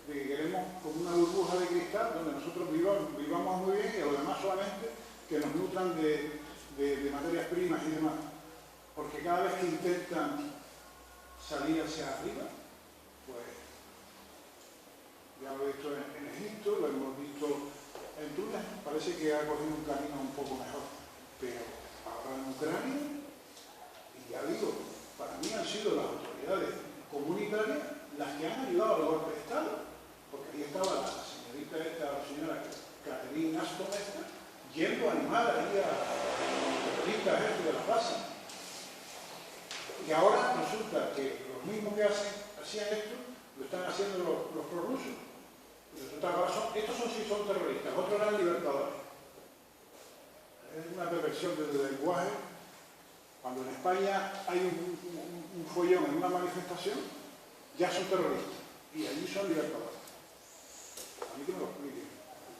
de que queremos como una burbuja de cristal donde nosotros vivamos muy bien y a los demás solamente que nos nutran de materias primas y demás. Porque cada vez que intentan salir hacia arriba, pues ya lo he visto en Egipto, lo hemos visto en Túnez, parece que ha cogido un camino un poco mejor. Pero ahora en Ucrania, y ya digo, para mí han sido las autoridades comunitarias las que han ayudado al golpe de Estado. Porque ahí estaba la señorita esta, la señora Catherine Ashton esta, yendo a animar ahí a los terroristas de la plaza. Y ahora resulta que los mismos que hacían esto, lo están haciendo los prorrusos. Estos sí son terroristas, otros eran libertadores. Es una perversión del lenguaje. Cuando en España hay un follón en una manifestación, ya son terroristas. Y allí son libertadores. A mí que me lo expliquen.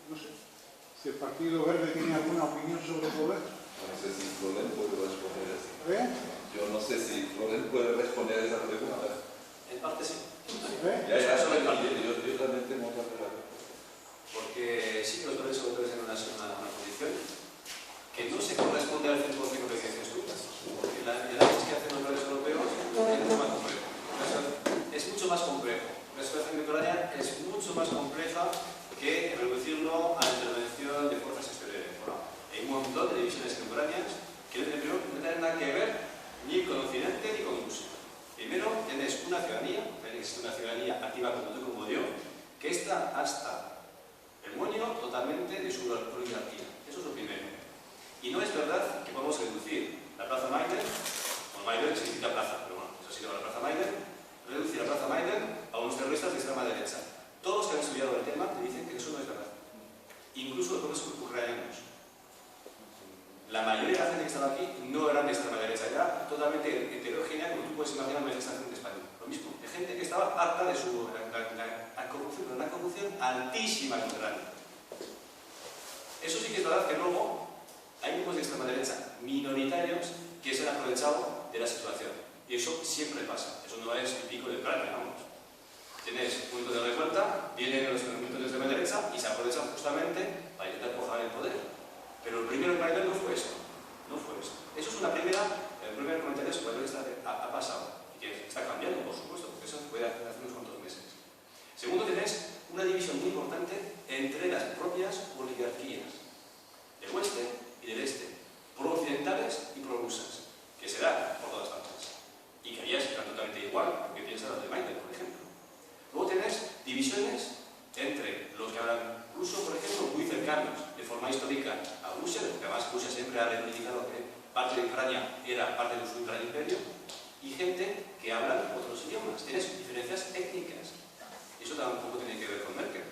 No sé si el Partido Verde tiene alguna opinión sobre todo esto. No sé si Florent puede responder eso. ¿Eh? Yo no sé si Florent puede responder esa pregunta. En parte sí. Ya, Solo en parte. yo también tengo otra pregunta. Porque sí que los verdes europeos en una condición que no se corresponde al 100% de lo que dices tú. Porque el análisis que hacen los verdes europeos es mucho más complejo. Es mucho más complejo. La situación ucraniana es mucho más compleja que reducirlo a la intervención de fuerzas exteriores. Bueno, hay un montón de divisiones en Ucrania que no tienen nada que ver ni con Occidente ni con Rusia. Primero, tienes una ciudadanía, existe una ciudadanía activa como tú como yo, que está hasta el moño totalmente de su oligarquía. Eso es lo primero. Y no es verdad que podemos reducir la Plaza Maiden, o Maiden significa plaza, pero bueno, eso sí llama la Plaza Maiden, reducir la Plaza Maiden a unos terroristas de extrema derecha. Todos los que han estudiado el tema te dicen que eso no es verdad. Incluso los propios ucranianos. La mayoría de la gente que estaba aquí no eran de extrema derecha, era totalmente heterogénea, como tú puedes imaginar una manifestación de España. Lo mismo, de gente que estaba harta de la corrupción altísima en Ucrania. Eso sí que es verdad que luego hay grupos de extrema derecha minoritarios que se han aprovechado de la situación. Y eso siempre pasa. Eso no es el pico de Ucrania, vamos. Tienes un momento de revuelta, vienen los movimientos de extrema derecha y se aprovechan justamente para intentar coger el poder. Pero el primero en Biden no fue esto. No fue esto. Eso es el primer comentario sobre lo que ha pasado. Y que está cambiando, por supuesto, porque eso puede hacer unos cuantos meses. Segundo, tenés una división muy importante entre las propias oligarquías del oeste y del este, pro-occidentales y pro-rusas, que se dan por todas partes. Y que allá están totalmente igual que piensan los de Biden, por ejemplo. Luego tenés divisiones entre los que hablan ruso, por ejemplo, muy cercanos de forma histórica a Rusia, porque además Rusia siempre ha reivindicado que parte de Ucrania era parte de su gran imperio, y gente que habla otros idiomas. Tienes diferencias étnicas. Y eso tampoco tiene que ver con Merkel.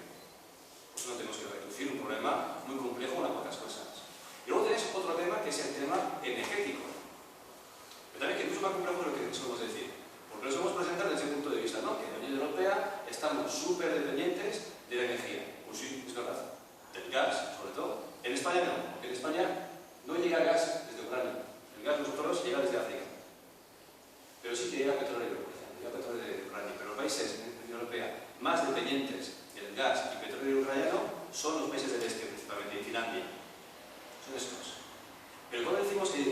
Porque eso no tenemos que reducir un problema muy complejo unas pocas cosas. Y luego tenéis otro tema que es el tema energético. Pero también que es mucho más complejo de lo que solemos decir. Porque lo hemos presentado desde ese punto de vista, ¿no? Que en la Unión Europea estamos súper dependientes de la energía. Pues sí, es verdad. Del gas, sobre todo. En España no. Porque en España no llega gas desde Ucrania. El gas nosotros llega desde África. Pero sí que llega petróleo, por ejemplo. Llega petróleo de Ucrania. Pero los países en la Unión Europea más dependientes del gas y petróleo ucraniano son los países del este, principalmente, y Finlandia. Son estos. Pero cuando decimos que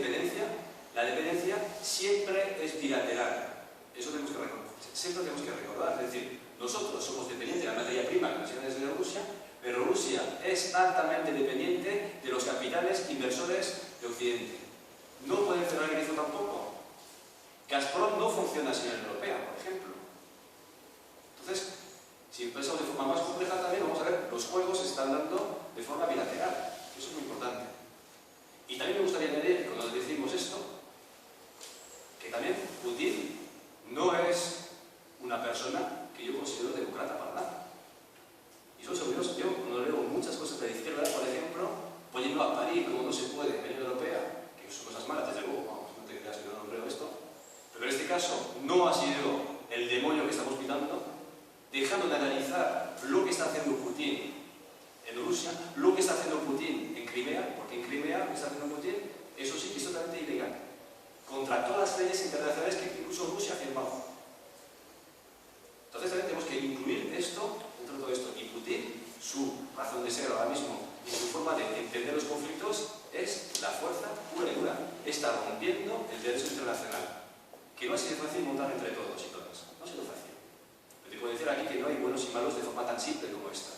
la dependencia siempre es bilateral. Eso tenemos que recordar. Siempre tenemos que recordar. Es decir, nosotros somos dependientes de la materia prima que nos llega desde Rusia, pero Rusia es altamente dependiente de los capitales inversores de Occidente. No pueden cerrar el grifo tampoco. Gazprom no funciona sin la Unión Europea, por ejemplo. Entonces, si pensamos de forma más compleja también, vamos a ver, los juegos se están dando de forma bilateral. Eso es muy importante. Y también me gustaría añadir, cuando decimos esto, que también Putin no es una persona que yo considero demócrata para nada. Y son seguros, yo cuando leo muchas cosas de la izquierda, por ejemplo, poniendo a parir como no se puede en la Unión Europea, que son cosas malas, desde luego, vamos, no te creas que no leo esto, pero en este caso no ha sido el demonio que estamos pitando, dejando de analizar lo que está haciendo Putin en Rusia, lo que está haciendo Putin en Crimea, porque en Crimea lo que está haciendo Putin, eso sí que es totalmente ilegal, contra todas las leyes internacionales que incluso Rusia ha firmado. Entonces también tenemos que incluir esto dentro de todo esto. Y Putin, su razón de ser ahora mismo y su forma de entender los conflictos es la fuerza pura y dura. Está rompiendo el derecho internacional, que no ha sido fácil montar entre todos y todas. No ha sido fácil. Pero te puedo decir aquí que no hay buenos y malos de forma tan simple como esta.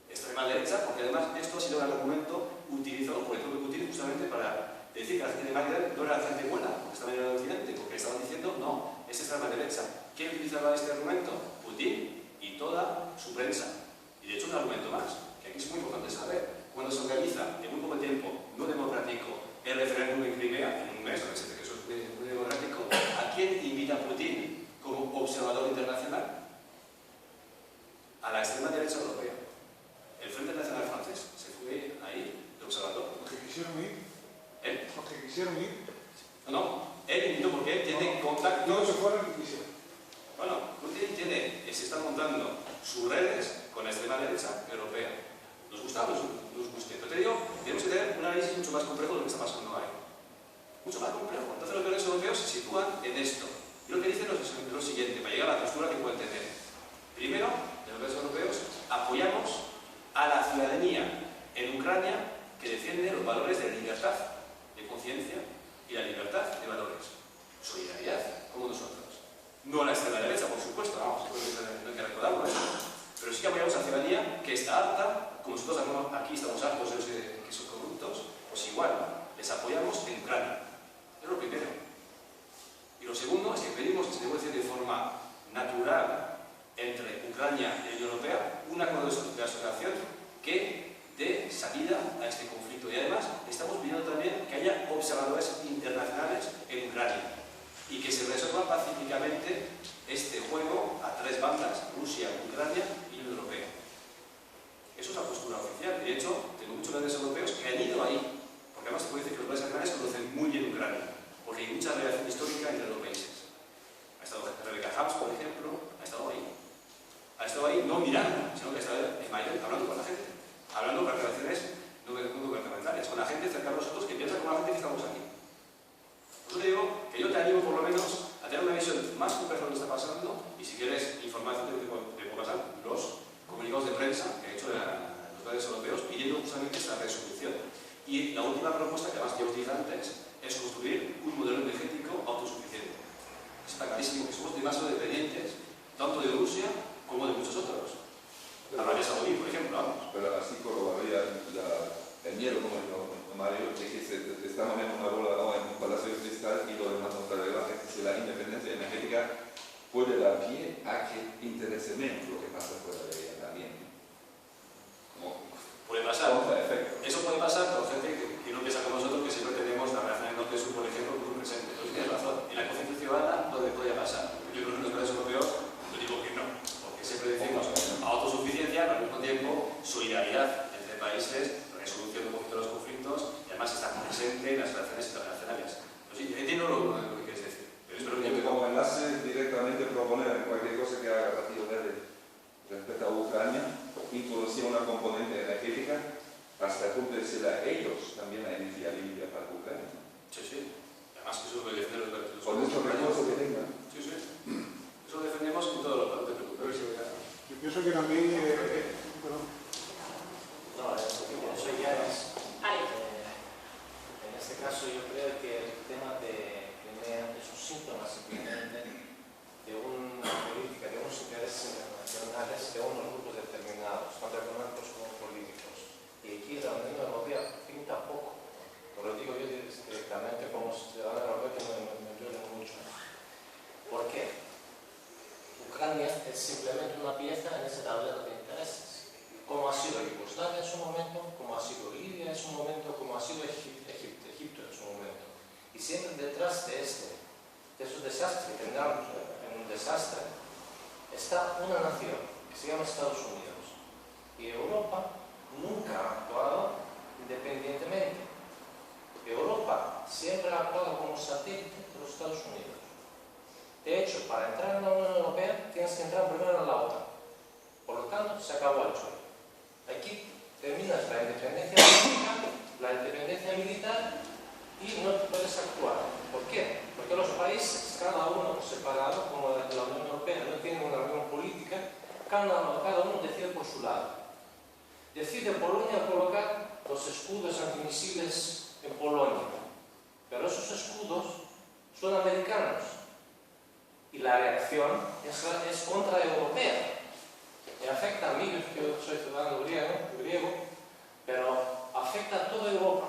Extrema derecha, porque además esto ha sido un argumento utilizado por el propio Putin justamente para decir que la gente de Magdalena no era la gente buena, porque estaba en el occidente, porque estaban diciendo, no, es extrema derecha. ¿Quién utilizaba este argumento? Putin y toda su prensa. Y de hecho un argumento más, que aquí es muy importante saber. Cuando se organiza en muy poco tiempo, no democrático, el referéndum en Crimea, en un mes, que eso es muy democrático, ¿a quién invita Putin como observador internacional? A la extrema derecha europea. El Frente Nacional francés se fue ahí de observador. Los que quisieron ir. ¿Eh? Los que quisieron ir. No, él invitó porque él tiene contactos. No se fueron y quisieron. Bueno, Putin se está montando sus redes con la extrema derecha europea. Nos gusta o nos guste. Pero te digo, tenemos que tener un análisis mucho más complejo de lo que está pasando ahí. Mucho más complejo. Entonces los gobiernos europeos se sitúan en esto. Y lo que dicen es lo siguiente, para llegar a la postura que pueden tener. Primero, los gobiernos europeos apoyamos a la ciudadanía en Ucrania que defiende los valores de la libertad de conciencia y la libertad de valores. Solidaridad, como nosotros. No a la extrema derecha, por supuesto, vamos, no hay que recordarlo eso. Pero sí que apoyamos a la ciudadanía que está harta, como nosotros aquí estamos hartos de los que son corruptos, pues igual, les apoyamos en Ucrania. Es lo primero. Y lo segundo es que pedimos que se negocie de forma natural entre Ucrania y la Unión Europea un acuerdo de asociación que dé salida a este conflicto. Y además estamos pidiendo también que haya observadores internacionales en Ucrania y que se resuelva pacíficamente este juego a tres bandas, Rusia, Ucrania y Unión Europea. Eso es la postura oficial. De hecho, tengo muchos países europeos que han ido ahí, porque además te puedo decir que los países alemanes conocen muy bien Ucrania, porque hay mucha relación histórica entre los países. Ha estado Rebecca Harms, por ejemplo, ha estado ahí. Ha estado ahí no mirando, sino que ha estado en Mayo hablando con la gente, hablando con relaciones no gubernamentales, con la gente cerca de nosotros que piensa como la gente que estamos aquí. Por eso te digo que yo te animo por lo menos a tener una visión más compleja de lo que está pasando y si quieres información te puedo pasar los comunicados de prensa que ha hecho los países europeos pidiendo justamente esta resolución. Y la última propuesta, que además ya os dije antes, es construir un modelo energético autosuficiente. Está clarísimo que somos demasiado dependientes tanto de Rusia como de muchos otros. Arabia Saudí, por ejemplo, vamos. Pero así corroboraría el miedo, como dijo Mario, de que estamos en una bola o en un palacio de cristal y lo demás no está arreglado, que si la independencia energética puede dar pie a que interese menos lo que pasa fuera de ella también. Como puede pasar. Efecto. Eso puede pasar por gente que no piensa como nosotros, que siempre tenemos la relación norte-sur, por ejemplo, muy presente. Entonces tienes razón. En la conciencia ciudadana, ¿dónde podría pasar? Yo creo que en los países europeos, yo digo que no. Porque siempre decimos autosuficiencia, pero al mismo tiempo solidaridad presente en las relaciones internacionales. Pues sí, entiendo lo que quieres decir. Pero esto es lo que yo Como enlace directamente proponer cualquier cosa que haga Partido Verde respecto a Ucrania, introducir una componente energética hasta el punto de decirle a ellos también la energía limpia para Ucrania. Sí, sí. Además que eso es lo que defendemos los Por mucho recurso que tengan. Sí, sí. Eso lo defendemos en todo lo que te preocupes. Yo pienso que también... perdón. No, eso ya es... en este caso yo creo que el tema de Crimea es un síntoma simplemente de una política, de unos intereses internacionales de unos grupos determinados, tanto económicos como políticos. Y aquí la Unión Europea pinta poco. Lo digo yo directamente como ciudadano europeo que me duele mucho. ¿Por qué? Ucrania es simplemente una pieza en ese tablero de intereses. Como ha sido Yugoslavia en su momento, como ha sido Libia en su momento, como ha sido Egipto en su momento. Y siempre detrás de esos desastres que tendrán en un desastre, está una nación que se llama Estados Unidos. Y Europa nunca ha actuado independientemente. Europa siempre ha actuado como satélite de los Estados Unidos. De hecho, para entrar en la Unión Europea tienes que entrar primero en la OTAN. Por lo tanto, se acabó el chollo. Aquí terminas la independencia política, la independencia militar y no puedes actuar. ¿Por qué? Porque los países, cada uno separado, como la Unión Europea, no tienen una unión política, cada uno decide por su lado. Decide Polonia colocar los escudos antimisiles en Polonia, pero esos escudos son americanos y la reacción es contraeuropea. Me afecta a mí, yo soy ciudadano griego, pero afecta a toda Europa.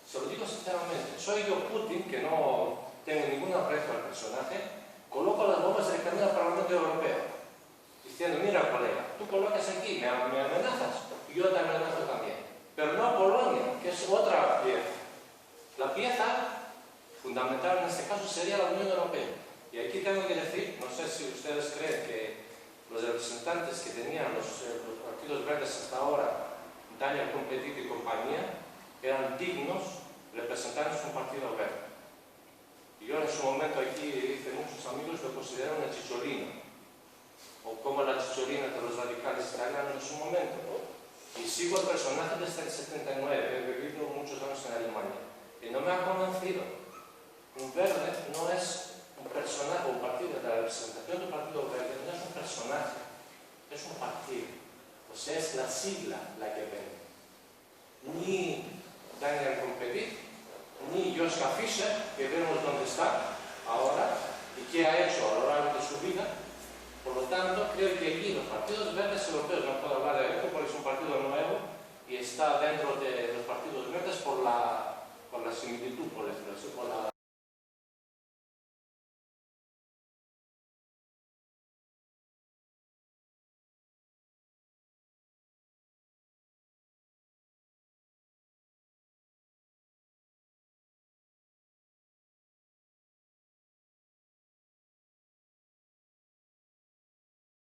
Se lo digo sinceramente. Soy yo Putin, que no tengo ningún aprecio al personaje, coloco las bombas directamente al Parlamento Europeo, diciendo, mira colega, tú colocas aquí, me amenazas, y yo te amenazo también. Pero no Polonia, que es otra pieza. La pieza fundamental en este caso sería la Unión Europea. Y aquí tengo que decir, no sé si ustedes creen que los representantes que tenían los partidos verdes hasta ahora, Daniel Competito y compañía, eran dignos representantes de un partido verde. Y yo en su momento aquí hice muchos amigos lo considero una chicholina, o como la chicholina de los radicales italianos en su momento. Y sigo el personaje desde el 79, he vivido muchos años en Alemania, y no me ha convencido. Un verde no es un personaje, un partido, la representación de un partido verde no es un personaje, es un partido. O sea, es la sigla la que vende. Ni Daniel Competito, ni Joschka Fischer, que vemos dónde está ahora y qué ha hecho a lo largo de su vida. Por lo tanto, creo que aquí los partidos verdes europeos, no puedo hablar de esto porque es un partido nuevo y está dentro de los partidos verdes por la similitud, por